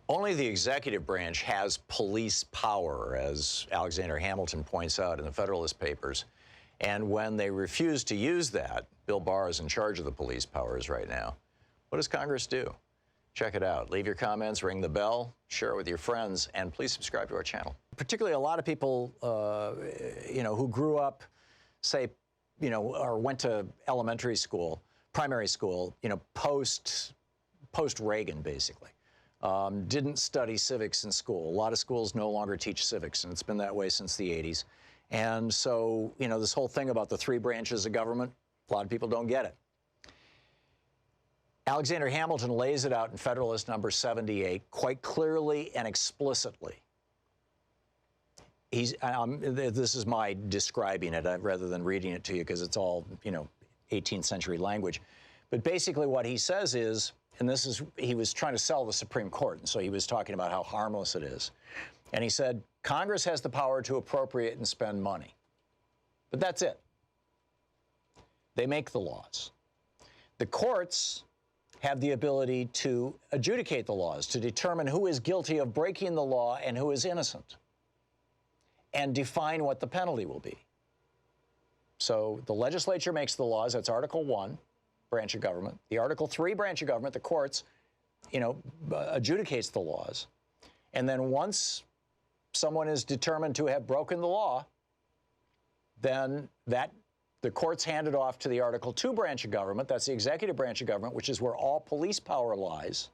Only the executive branch has police power, as Alexander Hamilton points out in the Federalist Papers. And when they refuse to use that, Bill Barr is in charge of the police powers right now. What does Congress do? Check it out. Leave your comments, ring the bell, share it with your friends, and please subscribe to our channel. Particularly a lot of people, who grew up, say, or went to elementary school, primary school, post-Reagan, basically. Didn't study civics in school. A lot of schools no longer teach civics, and it's been that way since the 80s. And so, this whole thing about the three branches of government, a lot of people don't get it. Alexander Hamilton lays it out in Federalist number 78 quite clearly and explicitly. This is my describing it rather than reading it to you because it's all, 18th century language. But basically what he says is, and he was trying to sell the Supreme Court, and so he was talking about how harmless it is. And he said, Congress has the power to appropriate and spend money. But that's it. They make the laws. The courts have the ability to adjudicate the laws, to determine who is guilty of breaking the law and who is innocent, and define what the penalty will be. So the legislature makes the laws. That's Article 1, branch of government. The Article 3 branch of government, the courts, adjudicates the laws. And then once someone is determined to have broken the law, then the courts hand it off to the Article 2 branch of government. That's the executive branch of government, which is where all police power lies,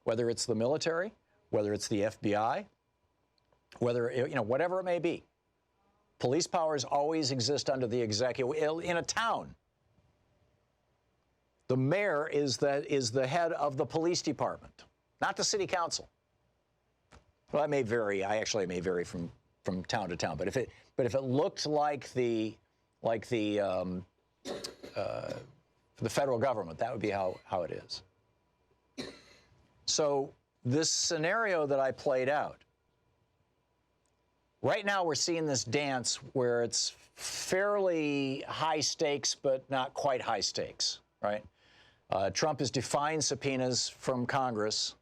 whether it's the military, whether it's the FBI, whether, whatever it may be. Police powers always exist under the executive. In a town, the mayor is the head of the police department, not the city council. Well, that may vary. It may vary from town to town. But if it looked like the federal government, that would be how it is. So this scenario that I played out, right now we're seeing this dance where it's fairly high stakes, but not quite high stakes, right? Trump is defying subpoenas from Congress,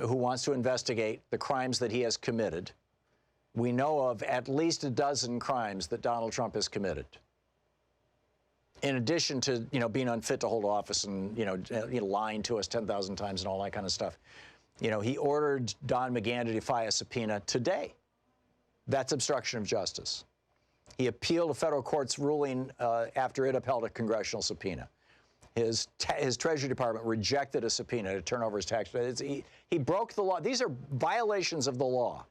who wants to investigate the crimes that he has committed. We know of at least a dozen crimes that Donald Trump has committed, in addition to, being unfit to hold office and, lying to us 10,000 times and all that kind of stuff. He ordered Don McGahn to defy a subpoena today. That's obstruction of justice. He appealed a federal court's ruling after it upheld a congressional subpoena. His Treasury Department rejected a subpoena to turn over his tax credits. He broke the law. These are violations of the law.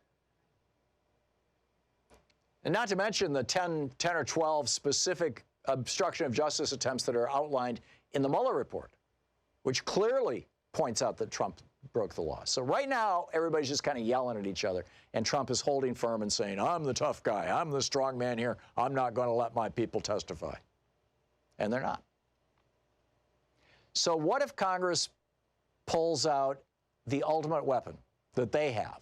And not to mention the 10 or 12 specific obstruction of justice attempts that are outlined in the Mueller report, which clearly points out that Trump broke the law. So right now, everybody's just kind of yelling at each other, and Trump is holding firm and saying, I'm the tough guy. I'm the strong man here. I'm not going to let my people testify. And they're not. So what if Congress pulls out the ultimate weapon that they have,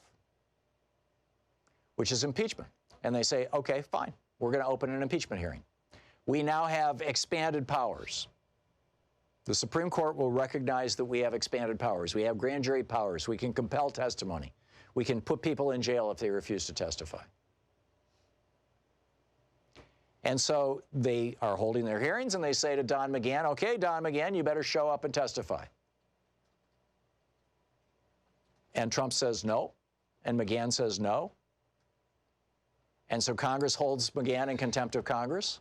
which is impeachment? And they say, okay, fine, we're going to open an impeachment hearing. We now have expanded powers. The Supreme Court will recognize that we have expanded powers. We have grand jury powers. We can compel testimony. We can put people in jail if they refuse to testify. And so they are holding their hearings, and they say to Don McGahn, okay, Don McGahn, you better show up and testify. And Trump says no, and McGahn says no. And so Congress holds McGahn in contempt of Congress.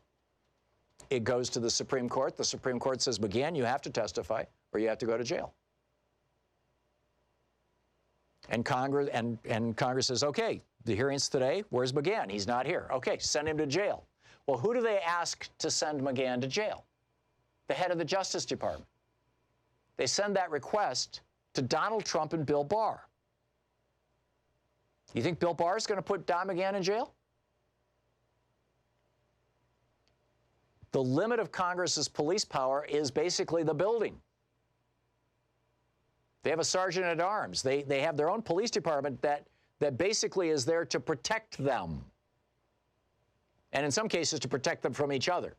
It goes to the Supreme Court. The Supreme Court says, McGahn, you have to testify, or you have to go to jail. And Congress says, okay, the hearing's today. Where's McGahn? He's not here. Okay, send him to jail. Well, who do they ask to send McGahn to jail? The head of the Justice Department. They send that request to Donald Trump and Bill Barr. You think Bill Barr is going to put Don McGahn in jail? The limit of Congress's police power is basically the building. They have a sergeant at arms. They have their own police department that basically is there to protect them. And in some cases, to protect them from each other.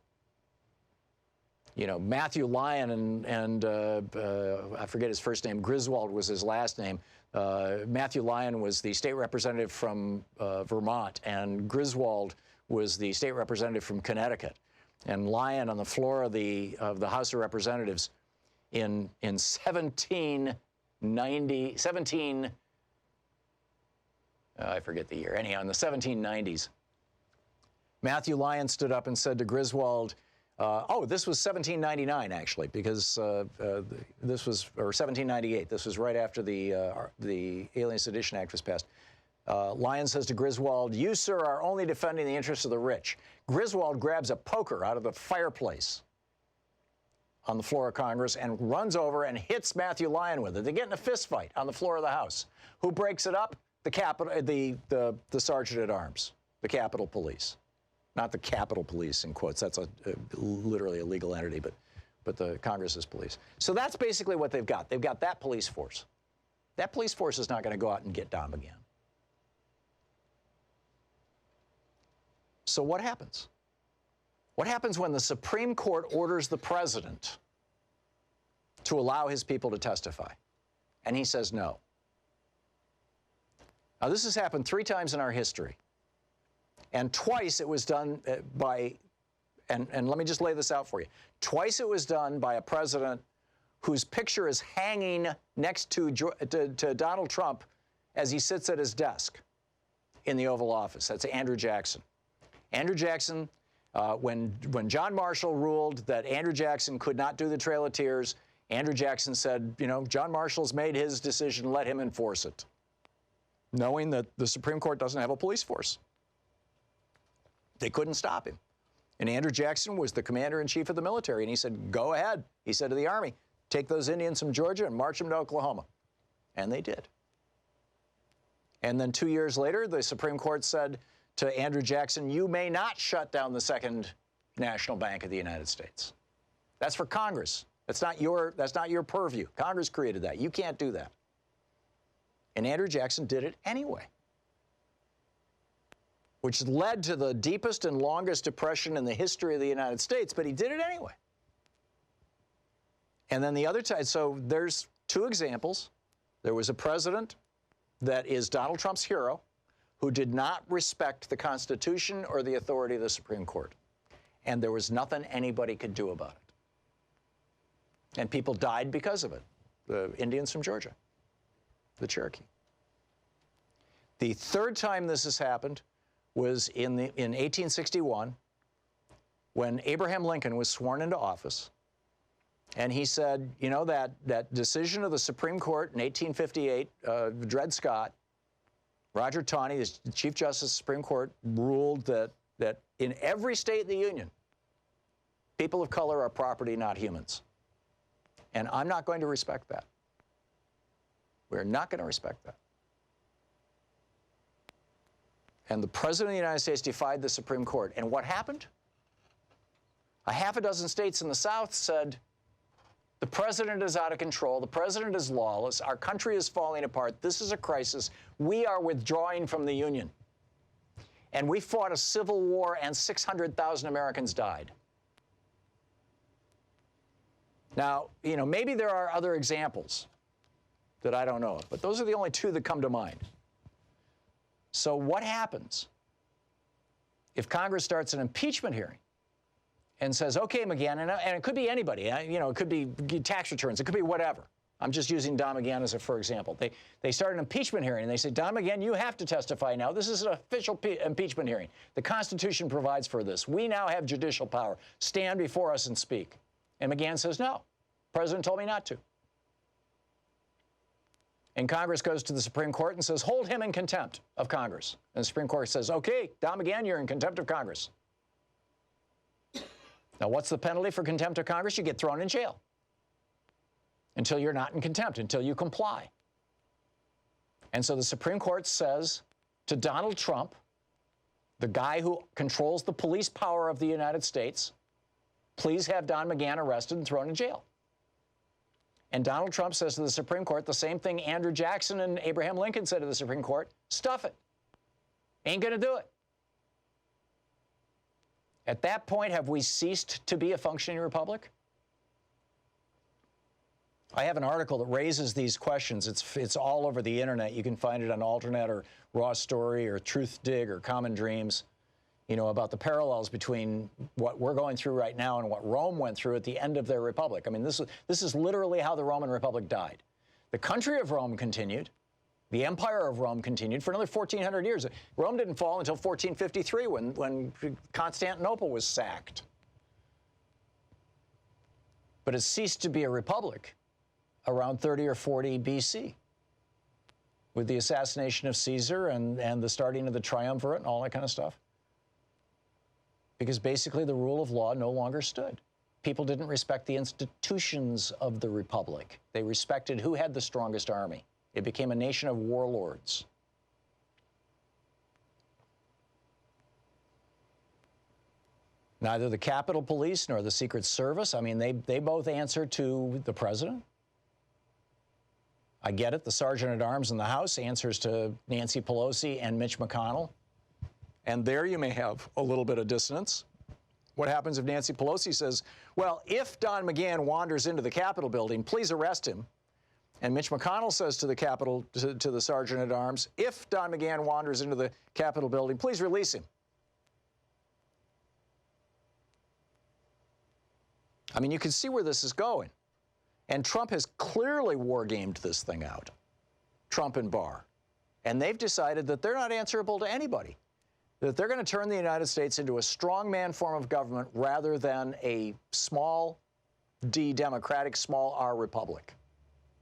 you know, Matthew Lyon and I forget his first name, Griswold was his last name. Matthew Lyon was the state representative from Vermont, and Griswold was the state representative from Connecticut. And Lyon on the floor of the House of Representatives in 1790, I forget the year, anyhow, in the 1790s, Matthew Lyon stood up and said to Griswold, this was 1799, actually, because this was, or 1798. This was right after the Alien Sedition Act was passed. Lyon says to Griswold, "You, sir, are only defending the interests of the rich." Griswold grabs a poker out of the fireplace on the floor of Congress and runs over and hits Matthew Lyon with it. They get in a fist fight on the floor of the House. Who breaks it up? The Sergeant at Arms, the Capitol Police. Not the Capitol Police, in quotes. That's literally a legal entity, but the Congress's police. So that's basically what they've got. They've got that police force. That police force is not going to go out and get Don McGahn. So what happens? What happens when the Supreme Court orders the president to allow his people to testify? And he says no. Now, this has happened 3 times in our history. And twice it was done and let me just lay this out for you. Twice it was done by a president whose picture is hanging next to Donald Trump as he sits at his desk in the Oval Office. That's Andrew Jackson. Andrew Jackson, when John Marshall ruled that Andrew Jackson could not do the Trail of Tears, Andrew Jackson said, you know, John Marshall's made his decision, let him enforce it, knowing that the Supreme Court doesn't have a police force. They couldn't stop him. And Andrew Jackson was the commander-in-chief of the military, and he said, go ahead. He said to the Army, take those Indians from Georgia and march them to Oklahoma. And they did. And then 2 years later, the Supreme Court said to Andrew Jackson, you may not shut down the Second National Bank of the United States. That's for Congress. That's not your purview. Congress created that. You can't do that. And Andrew Jackson did it anyway, which led to the deepest and longest depression in the history of the United States, but he did it anyway. And then the other side, so there's 2 examples. There was a president that is Donald Trump's hero who did not respect the Constitution or the authority of the Supreme Court. And there was nothing anybody could do about it. And people died because of it, the Indians from Georgia, the Cherokee. The 3rd time this has happened was in 1861, when Abraham Lincoln was sworn into office, and he said, you know, that decision of the Supreme Court in 1858, Dred Scott, Roger Taney, the Chief Justice of the Supreme Court, ruled that in every state in the Union, people of color are property, not humans. And I'm not going to respect that. We're not going to respect that. And the President of the United States defied the Supreme Court. And what happened? A half a dozen states in the South said, the President is out of control. The President is lawless. Our country is falling apart. This is a crisis. We are withdrawing from the Union. And we fought a civil war, and 600,000 Americans died. Now, you know, maybe there are other examples that I don't know of, but those are the only 2 that come to mind. So what happens if Congress starts an impeachment hearing and says, okay, McGahn, and it could be anybody, you know, it could be tax returns, it could be whatever. I'm just using Don McGahn as a for example. They start an impeachment hearing and they say, Don McGahn, you have to testify now. This is an official impeachment hearing. The Constitution provides for this. We now have judicial power. Stand before us and speak. And McGahn says, no, the President told me not to. And Congress goes to the Supreme Court and says, hold him in contempt of Congress. And the Supreme Court says, okay, Don McGahn, you're in contempt of Congress. Now, what's the penalty for contempt of Congress? You get thrown in jail until you're not in contempt, until you comply. And so the Supreme Court says to Donald Trump, the guy who controls the police power of the United States, please have Don McGahn arrested and thrown in jail. And Donald Trump says to the Supreme Court the same thing Andrew Jackson and Abraham Lincoln said to the Supreme Court, stuff it. Ain't going to do it. At that point, have we ceased to be a functioning republic? I have an article that raises these questions. It's all over the internet. You can find it on Alternet or Raw Story or Truth Dig or Common Dreams, you know, about the parallels between what we're going through right now and what Rome went through at the end of their republic. I mean, this is literally how the Roman Republic died. The country of Rome continued. The empire of Rome continued for another 1,400 years. Rome didn't fall until 1453 when Constantinople was sacked. But it ceased to be a republic around 30 or 40 BC with the assassination of Caesar and the starting of the triumvirate and all that kind of stuff. Because basically the rule of law no longer stood. People didn't respect the institutions of the republic. They respected who had the strongest army. It became a nation of warlords. Neither the Capitol Police nor the Secret Service, I mean, they both answer to the president. I get it, the Sergeant-at-Arms in the House answers to Nancy Pelosi and Mitch McConnell. And there you may have a little bit of dissonance. What happens if Nancy Pelosi says, well, if Don McGahn wanders into the Capitol building, please arrest him. And Mitch McConnell says to the Capitol, to the Sergeant-at-Arms, if Don McGahn wanders into the Capitol building, please release him. I mean, you can see where this is going. And Trump has clearly war-gamed this thing out, Trump and Barr. And they've decided that they're not answerable to anybody, that they're going to turn the United States into a strongman form of government rather than a small d democratic, small r republic.